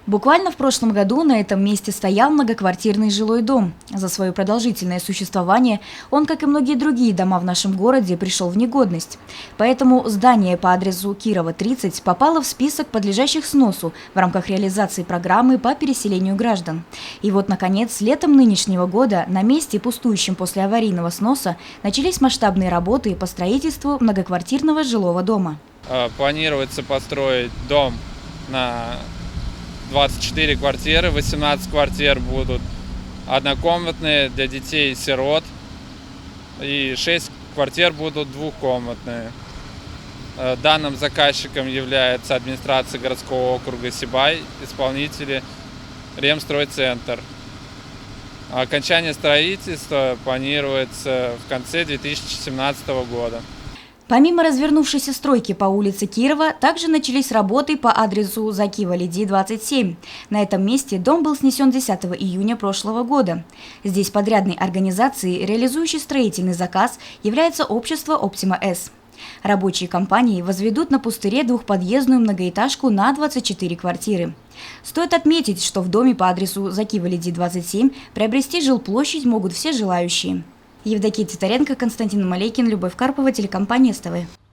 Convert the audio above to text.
Буквально в прошлом году на этом месте стоял многоквартирный жилой дом. За свое продолжительное существование он, как и многие другие дома в нашем городе, пришел в негодность. Поэтому здание по адресу Кирова, 30 попало в список подлежащих сносу в рамках реализации программы по переселению граждан. И вот, наконец, летом нынешнего года на месте, пустующем после аварийного сноса, начались масштабные работы по строительству многоквартирного жилого дома. Планируется построить дом на 24 квартиры, 18 квартир будут однокомнатные для детей-сирот и 6 квартир будут двухкомнатные. Данным заказчиком является администрация городского округа Сибай, исполнители Ремстройцентр. Окончание строительства планируется в конце 2017 года. Помимо развернувшейся стройки по улице Кирова, также начались работы по адресу Закива-Лиди, 27. На этом месте дом был снесен 10 июня прошлого года. Здесь подрядной организацией, реализующей строительный заказ, является общество «Оптима-С». Рабочие компании возведут на пустыре двухподъездную многоэтажку на 24 квартиры. Стоит отметить, что в доме по адресу Закива-Лиди, 27 приобрести жилплощадь могут все желающие. Евдокия Титаренко, Константин Малейкин, Любовь Карпова, телекомпания СТВ.